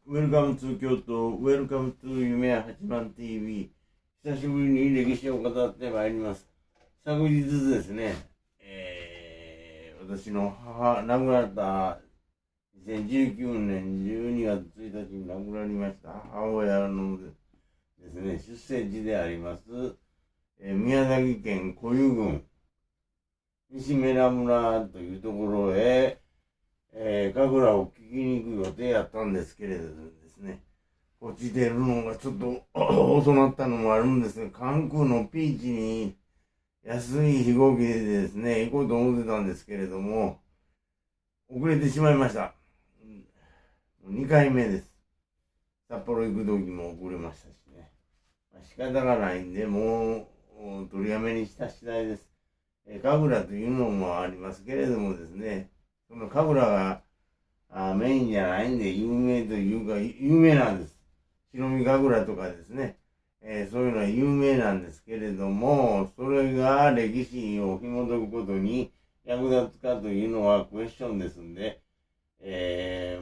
ウェルカムトゥ京都、ウェルカムトゥ夢八幡 TV。久しぶりに歴史を語ってまいります。昨日ですね、私の母、亡くなった2019年12月1日に亡くなりました母親のですね、出生地であります、宮崎県固有郡、西目良村というところへ、神楽を聞きに行く予定やったんですけれどですね、こっち出るのがちょっと遅なったのもあるんですが、関空のピーチに安い飛行機でですね、行こうと思ってたんですけれども、遅れてしまいました。2回目です。札幌行く時も遅れましたしね。仕方がないんで、もう取りやめにした次第です。神楽というのもありますけれどもですね、その神楽がメインじゃないんで有名というか、有名なんです。白身神楽とかですね、そういうのは有名なんですけれども、それが歴史を紐解くことに役立つかというのはクエスチョンですんで、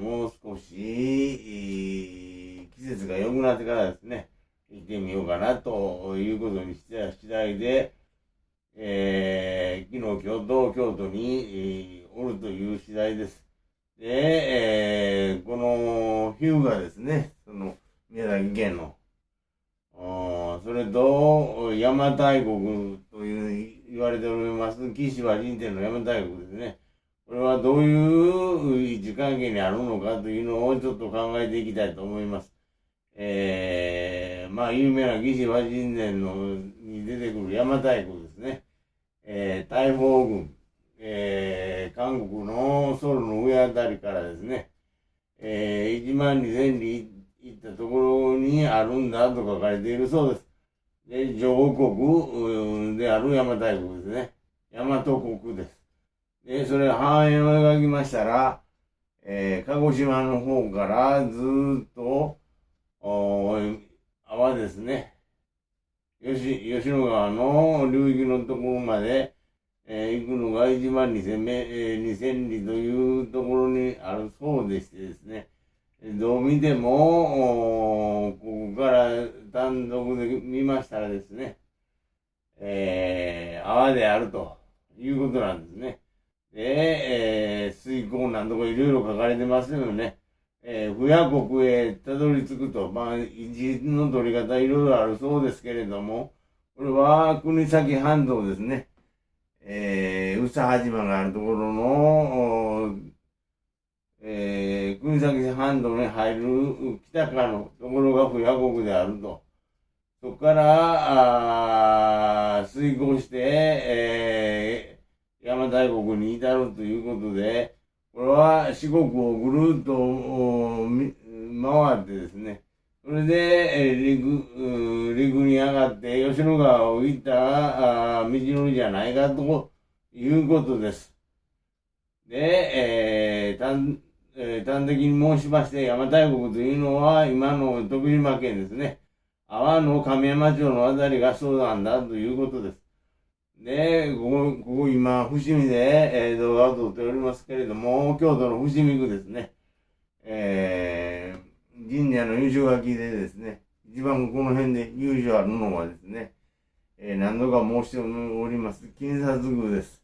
もう少し、季節が良くなってからですね、行ってみようかなということにした次第で、昨日、京都に、おるという次第です。で、この日向がですね、その宮崎県の、それと邪馬台国という言われております紀州和人天の邪馬台国ですね。これはどういう位置関係にあるのかというのをちょっと考えていきたいと思います。有名な紀州和人伝に出てくる邪馬台国ですね。大宝郡、韓国のソウルの上あたりからですね、1万2000里行ったところにあるんだと書かれているそうです。で、女王国である邪馬台国ですね。大和国です。で、それ繁栄を描きましたら、鹿児島の方からずーっと、淡ですね。吉野川の流域のところまで、行くのが1万2000里というところにあるそうでしてですね、どう見ても、ここから単独で見ましたらですね、泡であるということなんですね。で、水耕なんとかいろいろ書かれてますよね。不夜国へたどり着くと、位置の取り方いろいろあるそうですけれども、これは国東半島ですね。宇佐八島があるところの、国東半島に入る北側のところが不夜国であると。そこから、遂行して、邪馬台国に至るということで、これは四国をぐるっと回ってですね、それで、陸に上がって吉野川を行った道のりじゃないかということです。で、端的に申しまして、邪馬台国というのは今の徳島県ですね。阿波の亀山町のあたりがそうなんだということです。で、ここ今、伏見で、動画を撮っておりますけれども、京都の伏見区ですね。神社の優勝書きでですね、一番この辺で優勝あるのはですね、何度か申しております、金薩宮です。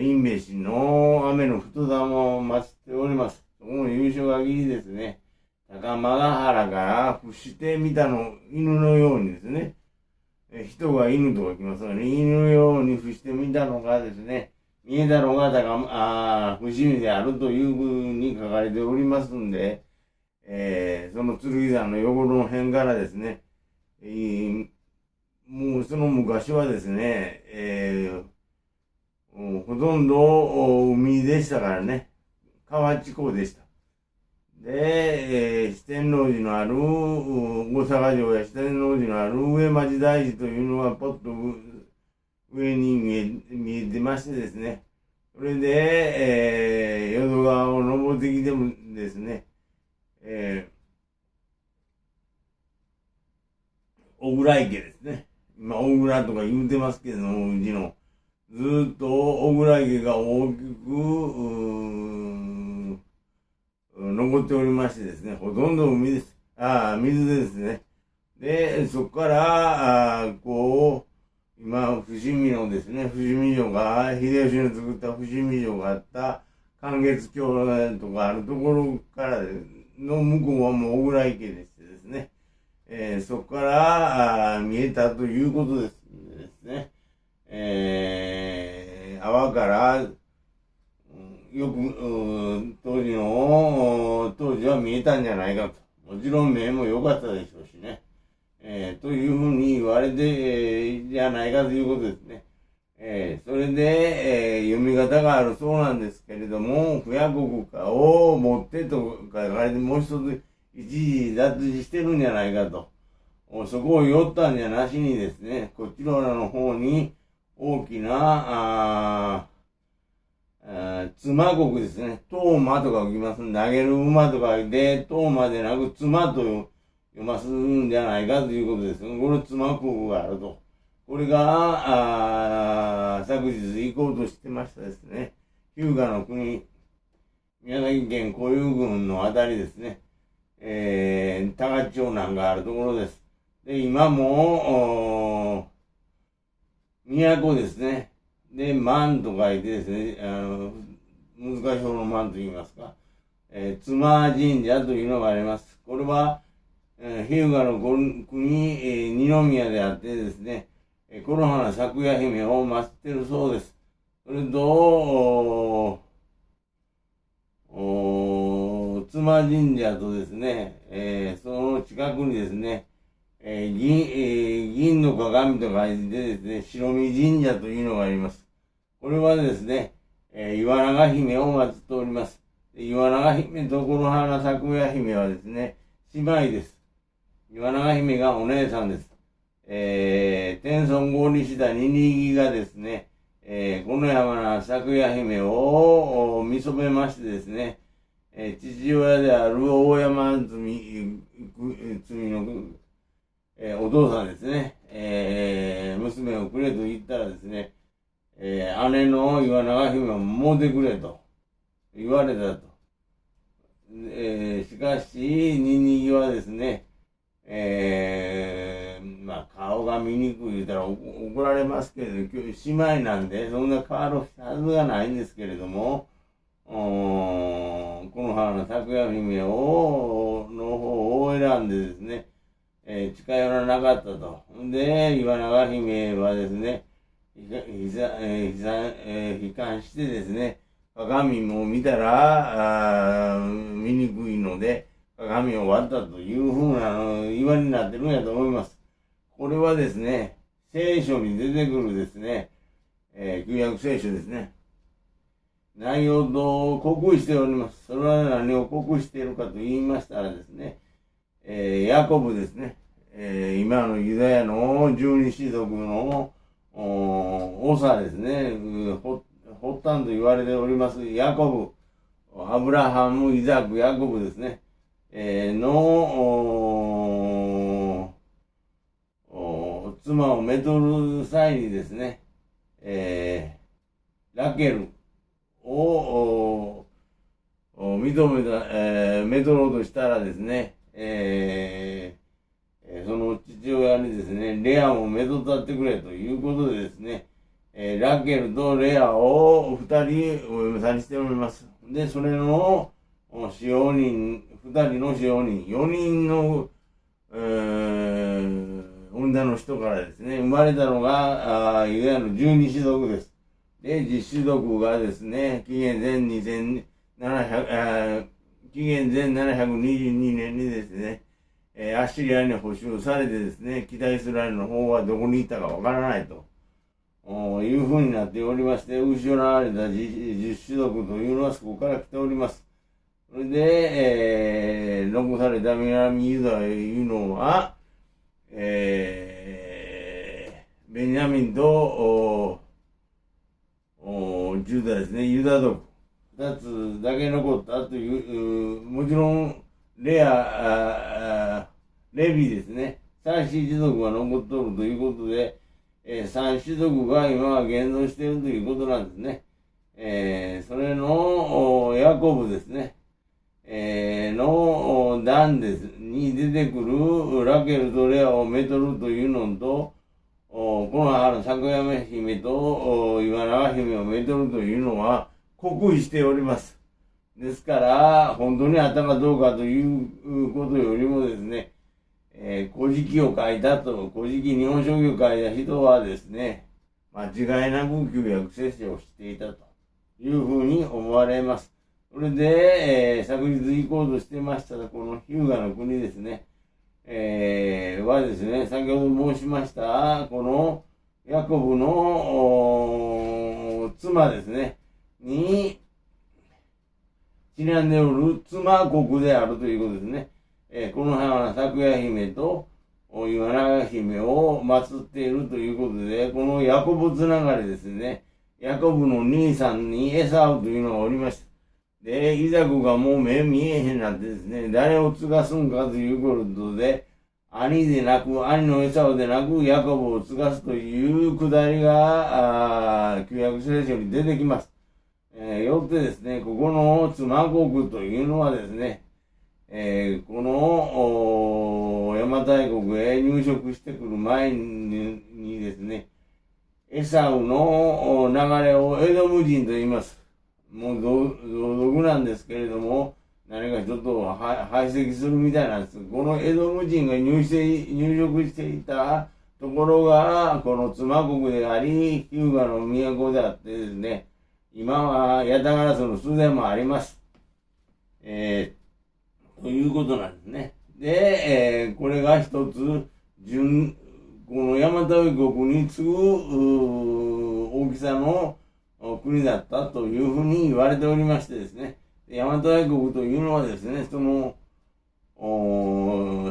因部氏の雨の太玉を祀っております。そこの優勝書きにですね、高間ヶ原から伏してみたの、犬のようにですね、人が犬とか来ますがね、犬のように伏してみたのがですね、見えたのが伏見であるというふうに書かれておりますんで、その剣山の横の辺からですね、もうその昔はですね、ほとんど海でしたからね、河内港でした。で、四天王寺のある大阪城や四天王寺のある上町大寺というのがポッと上に見えてましてですね、それで、淀川を登ってきてもですね、小倉池ですね。今、小倉とか言うてますけども、うちの。ずーっと小倉池が大きく、残っておりましてですね、ほとんど水ですね。で、そこから、今、伏見のですね、伏見城が、秀吉の作った伏見城があった、関月橋とかあるところからの向こうはもう小倉池でしてですね、そこから見えたということですね。泡から、よく、当時は見えたんじゃないかと。もちろん目も良かったでしょうしね。というふうに言われて、じゃないかということですね。それで、読み方があるそうなんですけれども、不夜国家を持ってと書かれて、もう一つ一時脱字してるんじゃないかと。そこを寄ったんじゃなしにですね、こちらの方に大きな、妻国ですね。トーマとか書きます。投げる馬とかで、トーマでなく妻と読ますんじゃないかということです。この妻国があると。これが、昨日行こうとしてましたですね。日向の国、宮崎県固有郡のあたりですね。多賀町なんかあるところです。で、今も、都ですね。で、万と書いてですね、難しい方の万と言いますか、妻神社というのがあります。これは、日向の国、二宮であってですね、木の花咲夜姫を祀っているそうです。それと、妻神社とですね、その近くにですね、銀の鏡と書いてですね、白身神社というのがあります。これはですね、岩永姫を祀っております。岩永姫とこの花咲夜姫はですね、姉妹です。岩永姫がお姉さんです。天孫合理した二木がですね、この山の咲夜姫を見初めましてですね、父親である大山積の、お父さんですね、娘をくれと言ったらですね、姉の岩永姫をもうてくれと言われたと。しかし、ニ木はですね、顔が見にくい言うたら怒られますけれど、今日姉妹なんで、そんな変わるはずがないんですけれども、この花の咲夜姫の方を選んでですね、近寄らなかったと。で、岩永姫はですね、悲観してですね、鏡も見たら見にくいので、鏡を割ったというふうな言われになってるんやと思います。これはですね、聖書に出てくるですね、旧約聖書ですね。内容と酷意しております。それは何を酷意しているかと言いましたらですね、ヤコブですね、今のユダヤの十二支族の長ですね、発端と言われておりますヤコブ、アブラハム、イザク、ヤコブですね、の妻をめとる際にですね、ラケルを認めた、めとろうとしたらですね、その父親にですね、レアもめとったってくれということでですね、ラケルとレアを二人お嫁さんにしております。で、それの使用人、二人の使用人、四人の、女の人からですね、生まれたのが、ユダヤの十二支族です。で、実種族がですね、紀元前722年にですね、アッシリアに捕囚されてですね、北イスラエルの方はどこに行ったかわからないというふうになっておりまして、失われた実種族というのはそこから来ております。それで、残された南ユダというのは、ベニヤミンとジュダですね、ユダ族、二つだけ残ったという、もちろん、レビですね、三子一族が残っとるということで、三子族が今は現存しているということなんですね。それのヤコブですね。の段ですに出てくるラケルとレアをめとるというのと、この咲山姫と岩永姫をめとるというのは酷似しております。ですから、本当にあったかどうかということよりもですね、古事記を書いたと、古事記日本書紀を書いた人はですね、間違いなく旧約聖書を知っていたというふうに思われます。それで、昨日行こうとしてましたこの日向の国ですね、はですね、先ほど申しました、このヤコブの妻ですね、にちなんでおる妻国であるということですね。この咲夜姫と岩永姫を祀っているということで、このヤコブつながりですね、ヤコブの兄さんにエサウというのがおりました。で、イザクがもう目見えへんなってですね、誰を継がすんかということで、兄のエサウでなく、ヤコブを継がすというくだりが、旧約聖書に出てきます。よってですね、ここの妻国というのはですね、この邪馬台国へ入植してくる前にですね、エサウの流れをエドム人と言います。もう同族なんですけれども、何かちょっと排斥するみたいなんです。このエドム人が入植していたところが、この妻国であり、日向の都であってですね、今はヤタガラスの巣でもあります。ということなんですね。で、これが一つ、この邪馬台国に次ぐ大きさの国だったというふうに言われておりましてですね、邪馬台国というのはですね、その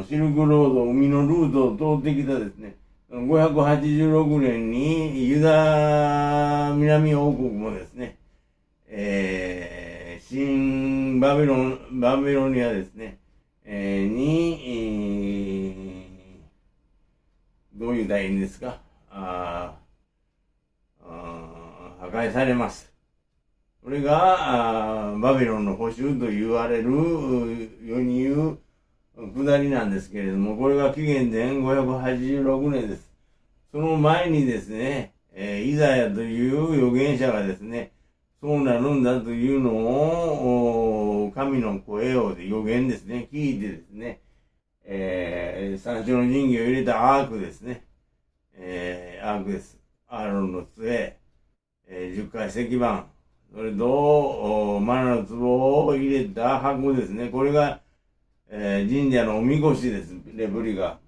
シルクロード、海のルートを通ってきたですね、586年にユダ南王国もですね、新バビロニアですね、どういう大変ですか、破壊されます。これがバビロンの捕囚と言われる世に言う下りなんですけれども、これが紀元前586年です。その前にですね、イザヤという預言者がですね、そうなるんだというのを神の声を預言ですね、聞いてですね、三種の神器を入れたアークですね、アークです。アーロンの杖、10回石板、それとマナの壺を入れた箱ですね。これが、神社のおみこしです、レプリカ。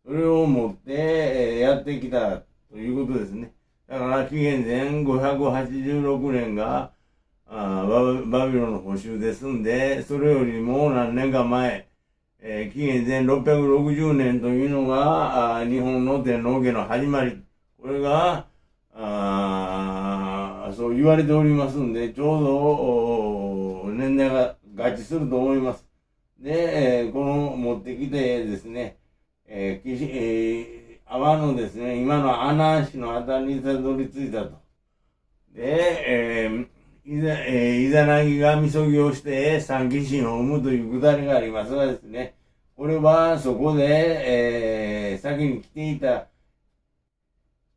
それを持って、やってきたということですね。だから紀元前586年がバビロンの捕囚ですんで、それよりも何年か前、紀元前660年というのが日本の天皇家の始まり。これがそう言われておりますんで、ちょうど年代が合致すると思います。で、この持ってきてですね、阿波のですね、今の阿南市のあたりにたどり着いたと。で、イザナギがみそぎをして三鬼神を生むというくだりがありますがですね、これはそこで、先に来ていた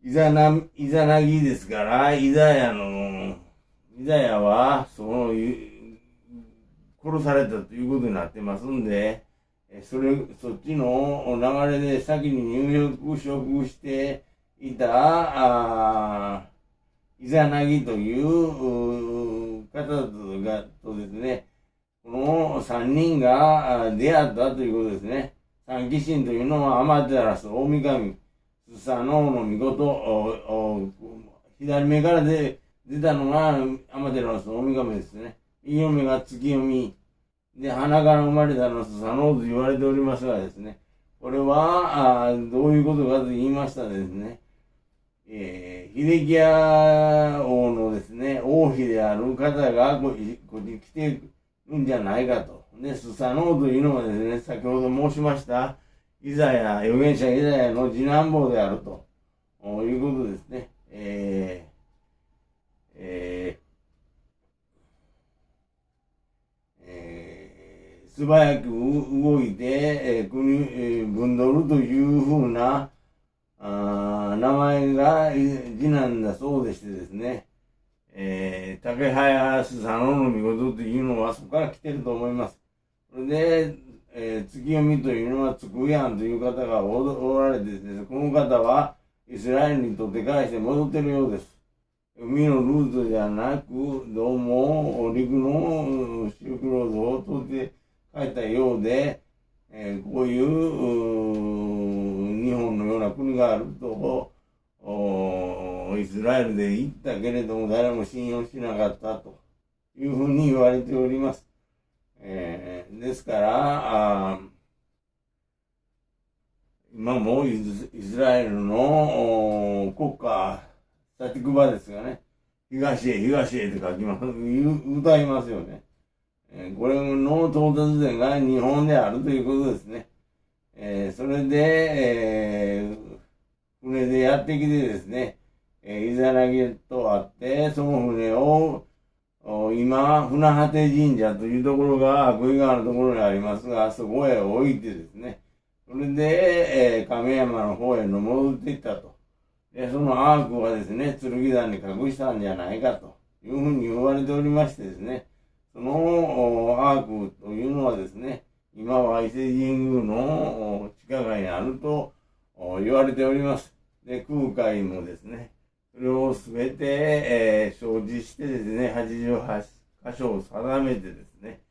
イザナギですから、イザヤは、殺されたということになってますんで、そっちの流れで先に入植していた、イザナギという方とですね、この三人が出会ったということですね。三鬼神というのはアマテラス、大神、スサノオノミコト、左目から出たのがアマテラス、大神ですね。右目が月読み。で、鼻から生まれたのはスサノオと言われておりますがですね、これはどういうことかと言いましたらですね、秀樹屋王のですね、王妃である方がこっち来てるんじゃないかと。で、スサノオというのはですね、先ほど申しました、預言者イザヤの次男坊であるということですね。素早く動いて、分取るというふうな名前が次男だそうでしてですね、竹林佐野の御事というのはそこから来てると思います。それで、月読みというのはつくやんという方がおられてですね、この方はイスラエルにとって返して戻ってるようです。海のルートじゃなく、どうも陸のシルクロードを通って帰ったようで、こういう日本のような国があると、イスラエルで行ったけれども誰も信用しなかったというふうに言われております。ですから今もイスラエルの国家スタティクバですがね、東へ東へって書きます、歌いますよね。これの到達点が日本であるということですね。それで、船でやってきてですね、イザナギとあって、その船を今、船果神社というところが、悪意川のところにありますが、そこへ置いてですね、それで、亀山の方への戻っていったと。で、そのアークはですね、剣山に隠したんじゃないかというふうに言われておりましてですね、そのアークというのはですね、今は伊勢神宮の地下街にあると言われております。で、空海もですね、それをすべて、生じしてですね、88箇所を定めてですね、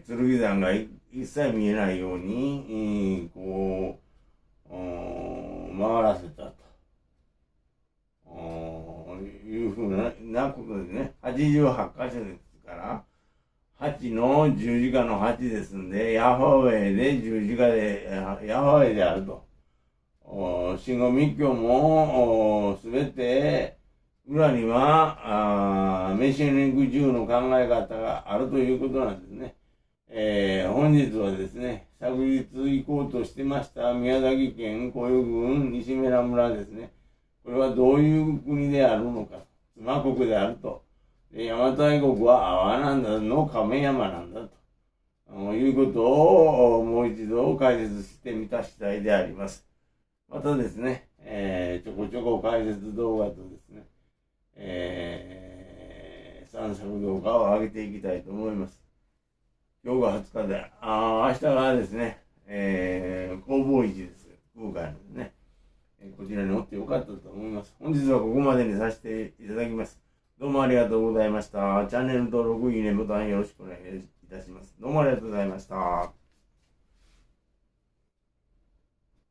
剣山が一切見えないように、こう、回らせたと。いうふうなことですね。88箇所ですから、8の十字架の8ですんで、ヤハウェで十字架で、ヤハウェであると。真言密教もすべて裏にはメシアニック自由の考え方があるということなんですね。本日はですね、昨日行こうとしてました宮崎県古与郡西村村ですね。これはどういう国であるのか、妻国であると。で、邪馬台国は阿波なんだの亀山なんだということをもう一度解説してみた次第であります。またですね、ちょこちょこ解説動画とですね、散策動画を上げていきたいと思います。今日が20日で、明日がですね、弘法市です。空海のですね、こちらにおってよかったと思います。本日はここまでにさせていただきます。どうもありがとうございました。チャンネル登録、いいねボタンよろしくお願いいたします。どうもありがとうございました。